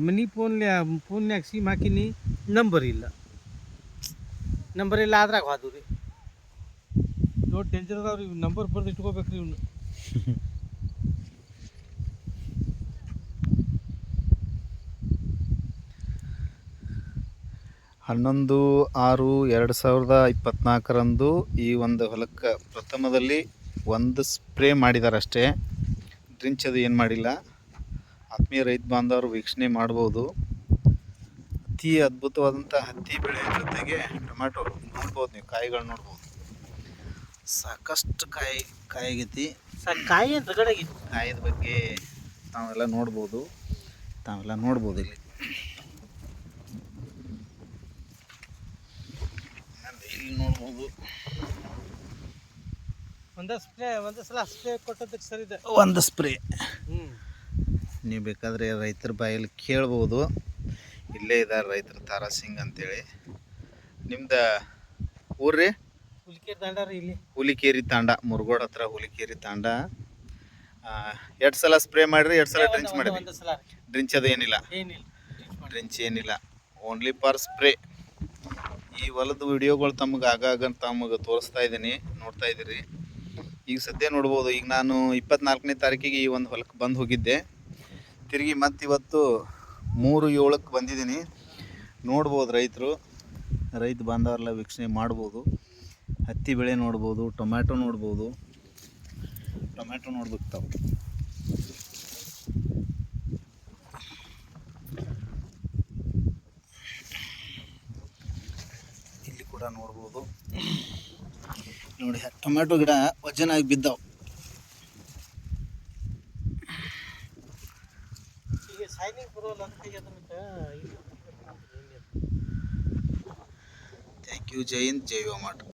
ಮನಿ ಫೋನ್ಯಾಗ ಸಿಮ್ ಹಾಕಿನಿ, ನಂಬರ್ ಇಲ್ಲ ಅದ್ರಾಗ ಹೋದ್ವು ರೀ. ದೊಡ್ಡ ಡೇಂಜರ್ ಅದಾವ್ರಿ ಇವ್, ನಂಬರ್ ಬರ್ದು ಇಟ್ಕೋಬೇಕ್ರಿ ಇವ್ನು. 11/6/2024 ಈ ಒಂದು ಹೊಲಕ್ಕೆ ಪ್ರಥಮದಲ್ಲಿ ಒಂದು ಸ್ಪ್ರೇ ಮಾಡಿದ್ದಾರೆ ಅಷ್ಟೇ. ಡ್ರಿಂಚ್ ಅದು ಏನು ಮಾಡಿಲ್ಲ. ಆತ್ಮೀಯ ರೈತ ಬಾಂಧವರು ವೀಕ್ಷಣೆ ಮಾಡ್ಬೋದು. ಅತಿ ಅದ್ಭುತವಾದಂಥ ಹತ್ತಿ ಬೆಳೆ ಜೊತೆಗೆ ಟೊಮ್ಯಾಟೊ ನೋಡ್ಬೋದು, ನೀವು ಕಾಯಿಗಳು ನೋಡ್ಬೋದು. ಸಾಕಷ್ಟು ಕಾಯಾಗೈತಿ. ಕಾಯಿ ಅಂತ ಗಡಗಿ ಕಾಯಿದ ಬಗ್ಗೆ ತಾವೆಲ್ಲ ನೋಡ್ಬೋದು ಇಲ್ಲಿ. ಇಲ್ಲಿ ನೋಡ್ಬೋದು ಒಂದೇ ಸಲ ಸ್ಪ್ರೇ ಕೊಟ್ಟದಕ್ಕೆ ಸರಿ ಇದೆ. ಒಂದು ಸ್ಪ್ರೇ ನೀವು ಬೇಕಾದರೆ ರೈತರ ಬಾಯಲ್ಲಿ ಕೇಳ್ಬೋದು. ಇಲ್ಲೇ ಇದ್ದಾರೆ ರೈತರು, ತಾರಾ ಸಿಂಗ್ ಅಂತೇಳಿ. ನಿಮ್ದು ಊರ್ರಿ? ಹುಲಿಕೇರಿ ತಾಂಡ ರೀ. ಇಲ್ಲಿ ಹುಲಿಕೇರಿ ತಾಂಡ, ಮುರುಗೋಡ್ ಹತ್ರ ಹುಲಿಕೇರಿ ತಾಂಡ. 2 ಸಲ ಸ್ಪ್ರೇ ಮಾಡಿರಿ, 2 ಸಲ ಡ್ರಿಂಚ್ ಮಾಡಿರಿ. ಒಂದೇ ಸಲ ಡ್ರಿಂಚ್ ಅದು ಏನಿಲ್ಲ, ಡ್ರಿಂಚ್ ಏನಿಲ್ಲ, ಓನ್ಲಿ ಫಾರ್ ಸ್ಪ್ರೇ. ಈ ಹೊಲದ ವಿಡಿಯೋಗಳು ತಮಗೆ ಆಗಾಗ ತಮಗೆ ತೋರಿಸ್ತಾ ಇದ್ದೀನಿ, ನೋಡ್ತಾ ಇದ್ದೀರಿ. ಈಗ ಸದ್ಯ ನೋಡ್ಬೋದು. ಈಗ ನಾನು 24ನೇ ತಾರೀಕಿಗೆ ಈ ಒಂದು ಹೊಲಕ್ಕೆ ಬಂದು ಹೋಗಿದ್ದೆ. ತಿರುಗಿ ಮತ್ತೆ ಇವತ್ತು 3/7ಕ್ಕೆ ಬಂದಿದ್ದೀನಿ. ನೋಡ್ಬೋದು ರೈತ ಬಾಂಧವರೆಲ್ಲ ವೀಕ್ಷಣೆ ಮಾಡ್ಬೋದು. ಹತ್ತಿ ಬೆಳೆ ನೋಡ್ಬೋದು, ಟೊಮ್ಯಾಟೊ ನೋಡ್ಬೋದು. ಟೊಮ್ಯಾಟೊ ನೋಡ್ಬೇಕು ತಾವು. ಇಲ್ಲಿ ಕೂಡ ನೋಡ್ಬೋದು ನೋಡಿ, ಟೊಮ್ಯಾಟೊ ಗಿಡ ವಜನಾಗಿ ಬಿದ್ದಾವೆ. Thank you. ಜೈ ಹಿಂದ್, ಜೈ ಗೋಮಾಟ.